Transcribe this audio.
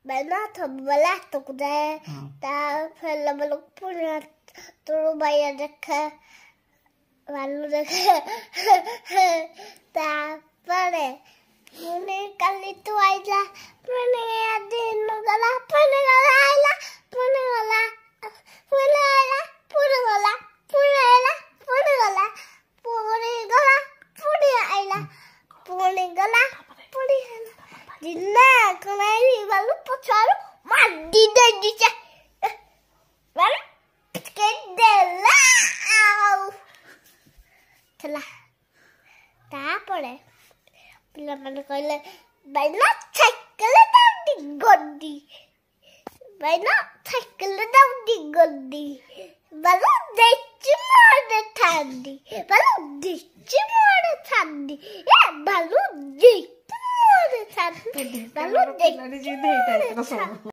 Banat belah tu kuda, tak film belum punya turun bayar dekat, lalu dekat, tak pada. Mune kali tu aja, mune ada nugala, mune gala aja, mune gala, mune gala, mune gala, mune gala, mune gala, mune gala, mune aja, mune gala, mune gala. Dinna kenai balu pacaru mandi dah je. Balu kedela. Telah. Tak boleh. Bila mana kau banyak cycle dah di gondi. Banyak cycle dah di gondi. Balu cuma ada tadi. Balu cuma ada tadi. Ya balu